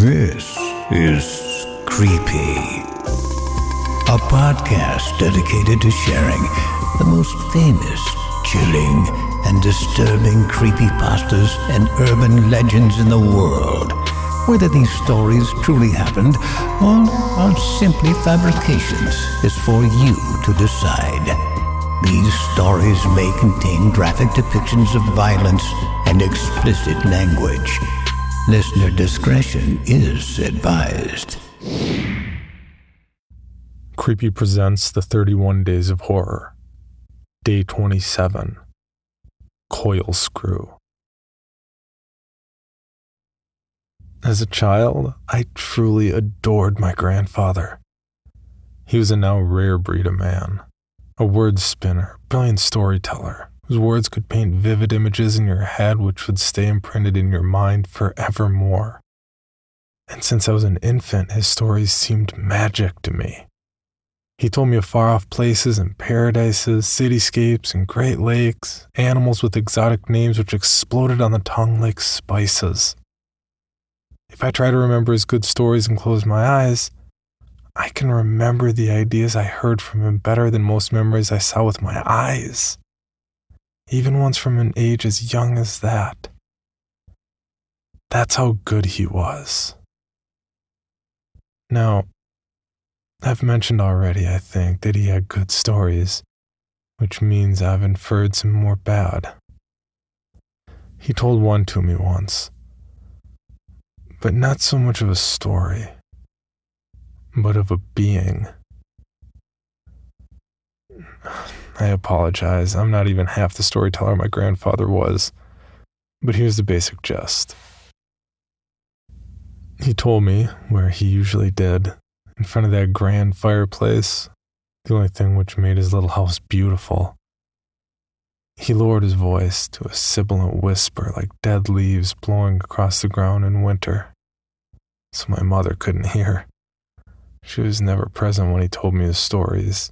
This is Creepy, a podcast dedicated to sharing the most famous, chilling, and disturbing creepypastas and urban legends in the world. Whether these stories truly happened or are simply fabrications is for you to decide. These stories may contain graphic depictions of violence and explicit language. Listener discretion is advised. Creepy presents the 31 Days of Horror. Day 27. Coilscrew. As a child, I truly adored my grandfather. He was a now rare breed of man, a word spinner, brilliant storyteller, whose words could paint vivid images in your head which would stay imprinted in your mind forevermore. And since I was an infant, his stories seemed magic to me. He told me of far-off places and paradises, cityscapes and great lakes, animals with exotic names which exploded on the tongue like spices. If I try to remember his good stories and close my eyes, I can remember the ideas I heard from him better than most memories I saw with my eyes, even ones from an age as young as that. That's how good he was. Now, I've mentioned already, I think, that he had good stories, which means I've inferred some more bad. He told one to me once, but not so much of a story, but of a being. I apologize, I'm not even half the storyteller my grandfather was, but here's the basic gist. He told me, where he usually did, in front of that grand fireplace, the only thing which made his little house beautiful. He lowered his voice to a sibilant whisper like dead leaves blowing across the ground in winter, so my mother couldn't hear. She was never present when he told me his stories.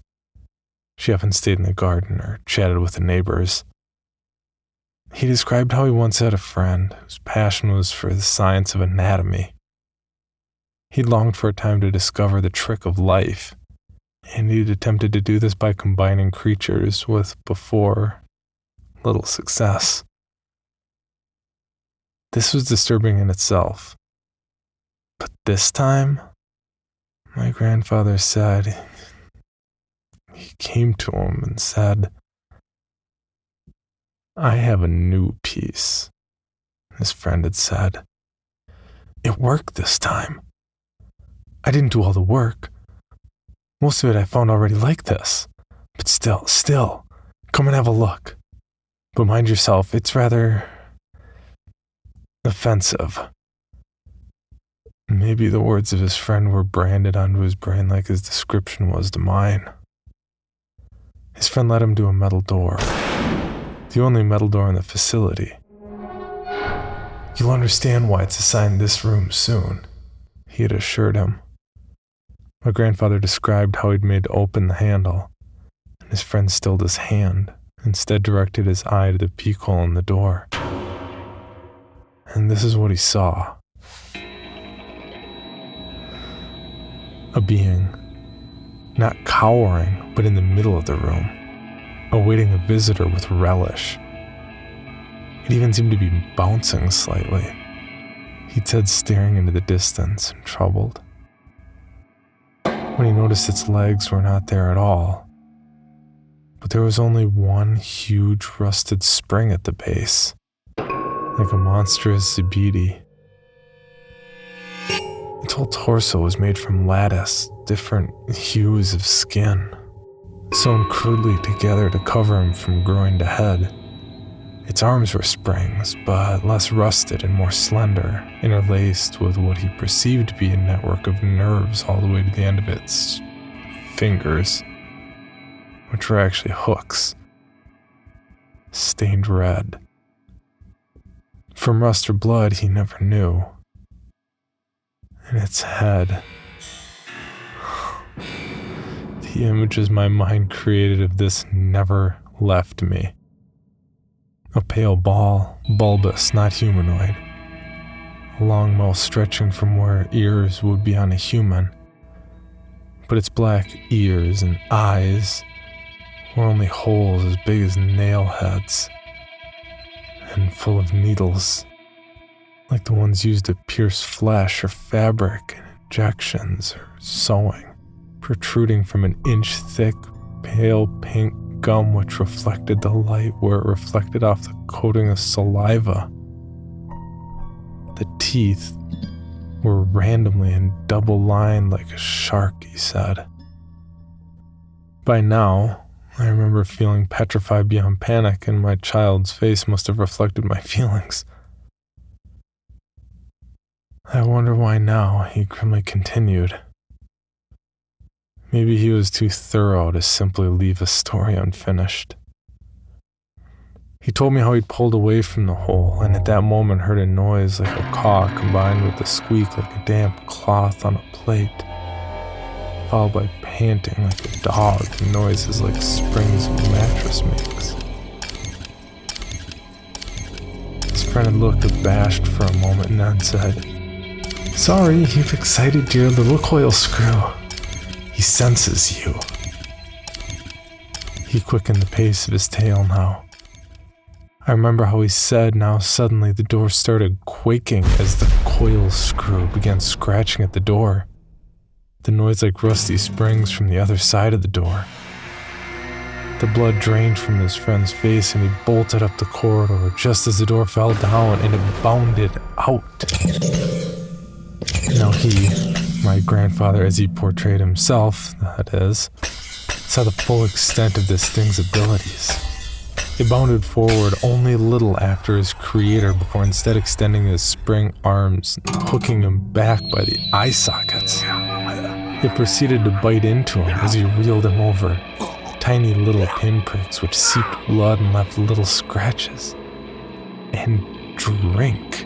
She often stayed in the garden or chatted with the neighbors. He described how he once had a friend whose passion was for the science of anatomy. He'd longed for a time to discover the trick of life, and he'd attempted to do this by combining creatures with, before, little success. This was disturbing in itself. But this time, my grandfather said, he came to him and said, "I have a new piece," his friend had said. "It worked this time. I didn't do all the work. Most of it I found already like this. But still, come and have a look. But mind yourself, it's rather offensive." Maybe the words of his friend were branded onto his brain like his description was to mine. His friend led him to a metal door, the only metal door in the facility. "You'll understand why it's assigned this room soon," he had assured him. My grandfather described how he'd made to open the handle, and his friend stilled his hand, instead directed his eye to the peek hole in the door. And this is what he saw. A being, not cowering, but in the middle of the room, awaiting a visitor with relish. It even seemed to be bouncing slightly, its head staring into the distance and troubled. When he noticed its legs were not there at all, but there was only one huge rusted spring at the base, like a monstrous zebedee. Its whole torso was made from lattice, different hues of skin, sewn crudely together to cover him from groin to head. Its arms were springs, but less rusted and more slender, interlaced with what he perceived to be a network of nerves all the way to the end of its fingers, which were actually hooks, stained red. From rust or blood, he never knew. And its head, the images my mind created of this never left me. A pale ball, bulbous, not humanoid, a long mouth stretching from where ears would be on a human. But its black ears and eyes were only holes as big as nail heads and full of needles, like the ones used to pierce flesh or fabric in injections or sewing, protruding from an inch-thick, pale pink gum which reflected the light where it reflected off the coating of saliva. The teeth were randomly in double line like a shark, he said. By now, I remember feeling petrified beyond panic, and my child's face must have reflected my feelings. I wonder why now, he grimly continued. Maybe he was too thorough to simply leave a story unfinished. He told me how he'd pulled away from the hole, and at that moment heard a noise like a caw combined with a squeak like a damp cloth on a plate, followed by panting like a dog and noises like springs a mattress makes. His friend had looked abashed for a moment and then said, "Sorry, you've excited your little Coilscrew. He senses you." He quickened the pace of his tail now. I remember how he said now suddenly the door started quaking as the Coilscrew began scratching at the door. The noise like rusty springs from the other side of the door. The blood drained from his friend's face and he bolted up the corridor just as the door fell down and it bounded out. Now he, my grandfather as he portrayed himself, that is, saw the full extent of this thing's abilities. It bounded forward only a little after his creator before instead extending his spring arms and hooking him back by the eye sockets. It proceeded to bite into him as he reeled him over, tiny little pinpricks which seeped blood and left little scratches. And drink.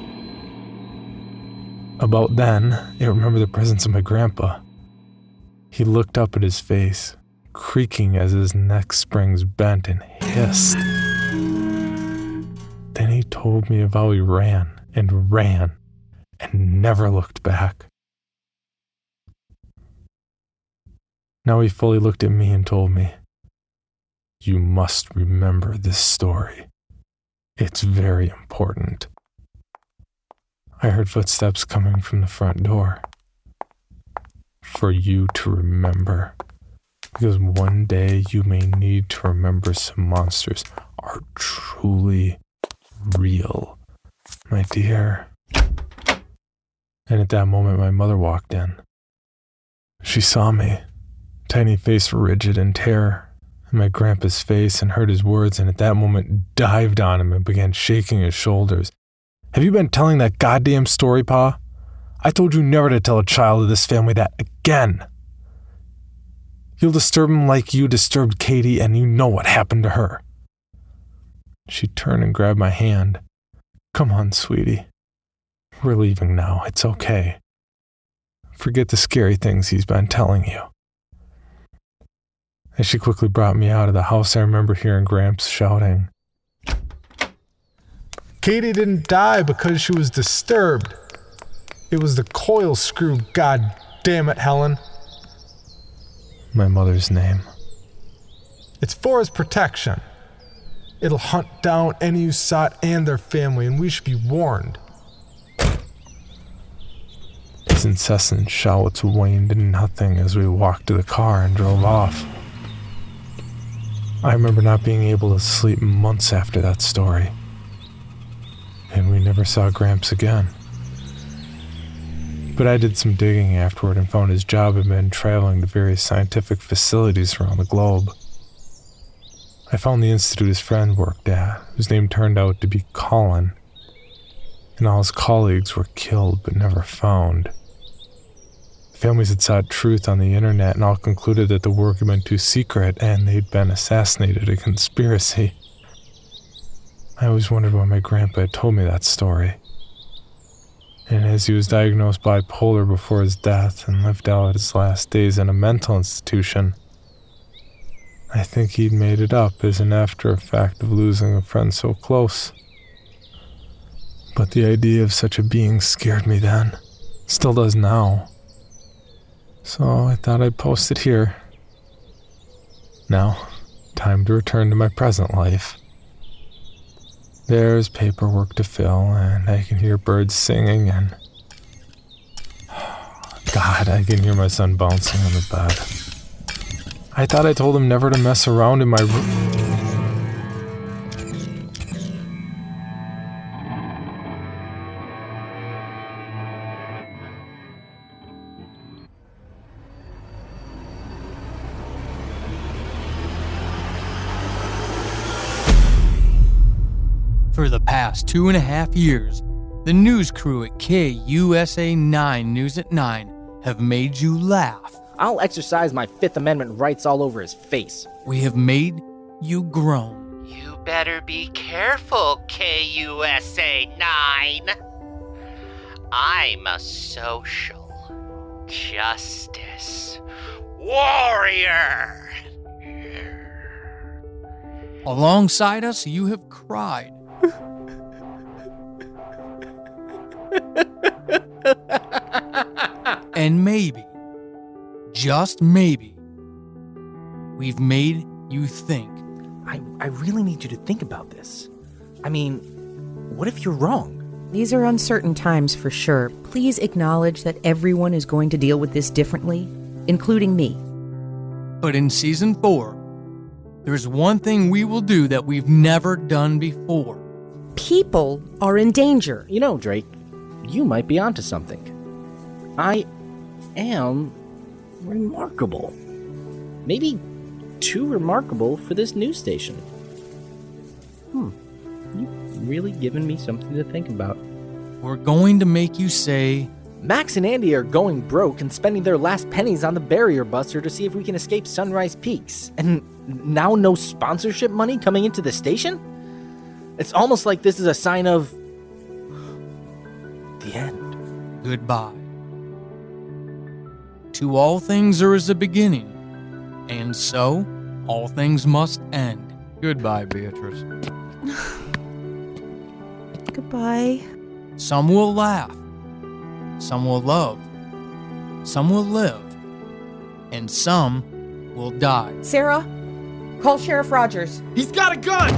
About then, I remember the presence of my grandpa. He looked up at his face, creaking as his neck springs bent and hissed. Then he told me of how he ran and never looked back. Now he fully looked at me and told me, "You must remember this story. It's very important." I heard footsteps coming from the front door. For you to remember. Because one day you may need to remember some monsters are truly real, my dear. And at that moment my mother walked in. She saw me, tiny face rigid in terror, and my grandpa's face, and heard his words, and at that moment dived on him and began shaking his shoulders. "Have you been telling that goddamn story, Pa? I told you never to tell a child of this family that again. You'll disturb him like you disturbed Katie, and you know what happened to her." She turned and grabbed my hand. "Come on, sweetie. We're leaving now. It's okay. Forget the scary things he's been telling you." As she quickly brought me out of the house, I remember hearing Gramps shouting, "Katie didn't die because she was disturbed. It was the Coilscrew, god damn it, Helen." My mother's name. "It's for his protection. It'll hunt down any who saw it and their family, and we should be warned." His incessant shouts waned to nothing as we walked to the car and drove off. I remember not being able to sleep months after that story. And we never saw Gramps again. But I did some digging afterward and found his job had been traveling to various scientific facilities around the globe. I found the institute his friend worked at, whose name turned out to be Colin, and all his colleagues were killed but never found. Families had sought truth on the internet and all concluded that the work had been too secret and they'd been assassinated, a conspiracy. I always wondered why my grandpa had told me that story. And as he was diagnosed bipolar before his death and lived out his last days in a mental institution, I think he'd made it up as an after effect of losing a friend so close. But the idea of such a being scared me then. Still does now. So I thought I'd post it here. Now, time to return to my present life. There's paperwork to fill, and I can hear birds singing, and God, I can hear my son bouncing on the bed. I thought I told him never to mess around in my room. For the past 2.5 years, the news crew at KUSA 9 News at 9 have made you laugh. I'll exercise my Fifth Amendment rights all over his face. We have made you groan. You better be careful, KUSA 9. I'm a social justice warrior. Alongside us, you have cried. And maybe, just maybe, we've made you think. I really need you to think about this. I mean, what if you're wrong? These are uncertain times for sure. Please acknowledge that everyone is going to deal with this differently, including me. But in Season 4, there's one thing we will do that we've never done before. People are in danger. You know, Drake, you might be onto something. I am remarkable. Maybe too remarkable for this news station. You've really given me something to think about. We're going to make you say, Max and Andy are going broke and spending their last pennies on the barrier buster to see if we can escape Sunrise Peaks. And now no sponsorship money coming into the station? It's almost like this is a sign of the end. goodbye. To all things there is a beginning, and so all things must end. Goodbye, Beatrice. Goodbye. Some will laugh, some will love, some will live, and some will die. Sarah, call Sheriff Rogers. He's got a gun!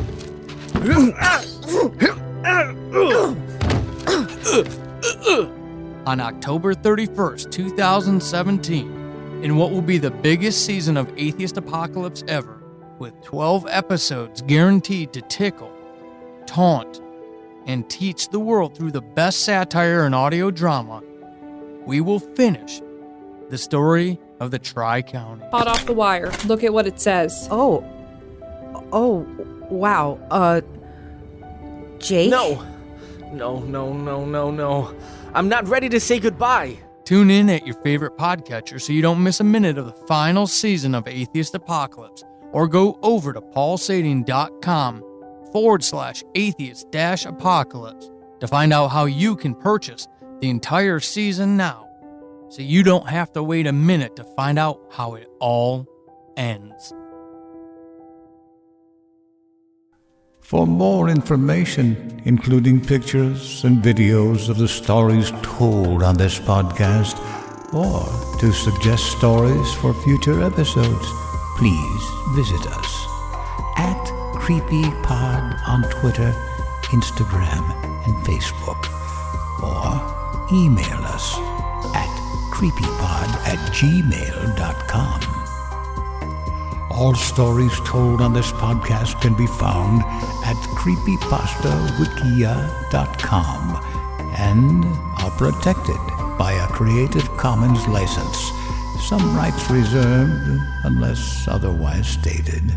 On October 31st, 2017, in what will be the biggest season of Atheist Apocalypse ever, with 12 episodes guaranteed to tickle, taunt, and teach the world through the best satire and audio drama, we will finish the story of the Tri-County. Hot off the wire. Look at what it says. Oh, wow. Jake? No. I'm not ready to say goodbye. Tune in at your favorite podcatcher so you don't miss a minute of the final season of Atheist Apocalypse, or go over to paulsading.com/atheist-apocalypse to find out how you can purchase the entire season now, so you don't have to wait a minute to find out how it all ends. For more information, including pictures and videos of the stories told on this podcast, or to suggest stories for future episodes, please visit us at CreepyPod on Twitter, Instagram, and Facebook, or email us at creepypod@gmail.com. All stories told on this podcast can be found at creepypastawikia.com and are protected by a Creative Commons license. Some rights reserved unless otherwise stated.